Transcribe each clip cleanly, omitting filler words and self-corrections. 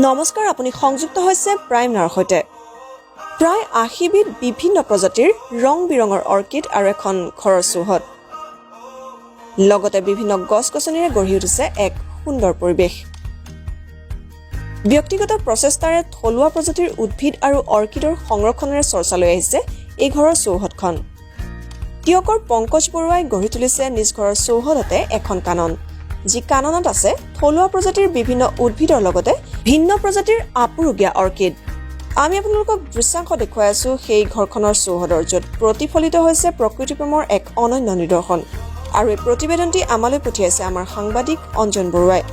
নমস্কাৰ, আপুনি সংযুক্ত হৈছে প্ৰাইম নাওৰ সৈতে। প্ৰায় ৮০ বিধ বিভিন্ন প্ৰজাতিৰ ৰং বিৰঙৰ অৰ্কিড আৰু এখন ঘৰৰ চৌহদ, লগতে বিভিন্ন গছ-গছনিৰে গঢ়ি উঠিছে এক সুন্দৰ পৰিৱেশ। ব্যক্তিগত প্ৰচেষ্টাৰে থলুৱা প্ৰজাতিৰ উদ্ভিদ আৰু অৰ্কিডৰ সংৰক্ষণেৰে চৰ্চালৈ আহিছে এই ঘৰৰ চৌহদখন। টিয়কৰ পংকজ বৰুৱাই গঢ়ি তুলিছে নিজ ঘৰৰ চৌহদতে এখন কানন, যি কাননত আছে থলুৱা প্ৰজাতিৰ বিভিন্ন উদ্ভিদৰ লগতে ভিন্ন প্ৰজাতিৰ আপুৰুগীয়া অৰ্কিড। আমি আপোনালোকক দৃশ্যাংশ দেখুৱাই আছো সেই ঘৰখনৰ চৌহদৰ, য'ত প্ৰতিফলিত হৈছে প্ৰকৃতিপ্ৰেমৰ এক অনন্য নিদৰ্শন। আৰু এই প্ৰতিবেদনটি আমালৈ পঠিয়াইছে আমাৰ সাংবাদিক অঞ্জন বৰুৱাই।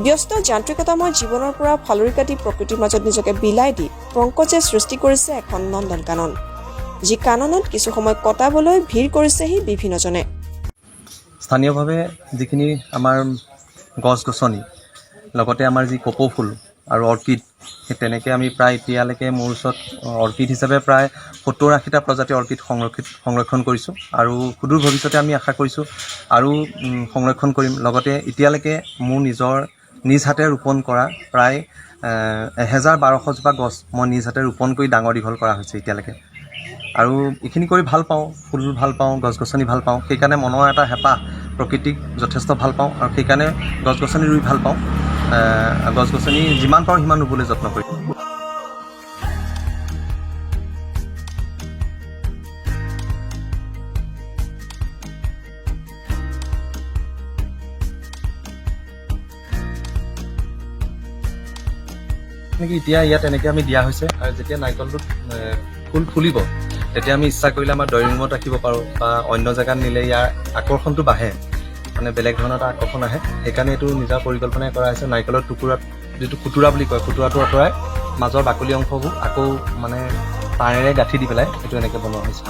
ব্যস্ত যান্ত্ৰিকতাময় জীৱনৰ পৰা ফালৰি কাটি প্ৰকৃতিৰ মাজত নিজকে বিলাই দি পংকজে সৃষ্টি কৰিছে এখন নন্দন কানন, যি কাননত কিছু সময় কটাবলৈ ভিৰ কৰিছেহি বিভিন্নজনে। স্থানীয়ভাৱে যিখিনি আমাৰ গছ-গছনি, লগতে আমাৰ যি কপৌ ফুল আৰু অৰ্কিড, সেই তেনেকৈ আমি প্ৰায় এতিয়ালৈকে মোৰ ওচৰত অৰ্কিড হিচাপে প্ৰায় ৭০-৮০টা প্ৰজাতিৰ অৰ্কিড সংৰক্ষণ কৰিছোঁ। আৰু সুদূৰ ভৱিষ্যতে আমি আশা কৰিছোঁ আৰু সংৰক্ষণ কৰিম। লগতে এতিয়ালৈকে মোৰ নিজ হাতে ৰোপণ কৰা প্ৰায় ১১২০০ জোপা গছ মই নিজ হাতে ৰোপণ কৰি ডাঙৰ দীঘল কৰা হৈছে এতিয়ালৈকে। আৰু এইখিনি কৰি ভাল পাওঁ, ফুল ভাল পাওঁ, গছ-গছনি ভাল পাওঁ, সেইকাৰণে মনৰ এটা হেঁপাহ, প্ৰকৃতিক যথেষ্ট ভাল পাওঁ আৰু সেইকাৰণে গছ-গছনি ৰুই ভাল পাওঁ। গছ-গছনি যিমান পাৰোঁ সিমান ৰুবলৈ যত্ন কৰিম। এতিয়া ইয়াত এনেকৈ আমি দিয়া হৈছে, আৰু যেতিয়া নাৰিকলটোত ফুল ফুলিব তেতিয়া আমি ইচ্ছা কৰিলে আমাৰ ড্ৰয়িং ৰুমত ৰাখিব পাৰোঁ বা অন্য জেগাত নিলে ইয়াৰ আকৰ্ষণটো বাঢ়ে, মানে বেলেগ ধৰণৰ এটা আকৰ্ষণ আহে। সেইকাৰণে এইটো নিজা পৰিকল্পনাই কৰা হৈছে। নাৰিকলৰ টুকুৰাত যিটো খুতুৰা বুলি কয়, খুতুৰাটো আঁতৰাই মাজৰ বাকলি অংশবোৰ আকৌ মানে তাঁৰেৰে গাঁঠি দি পেলাই এইটো এনেকৈ বনোৱা হৈছে।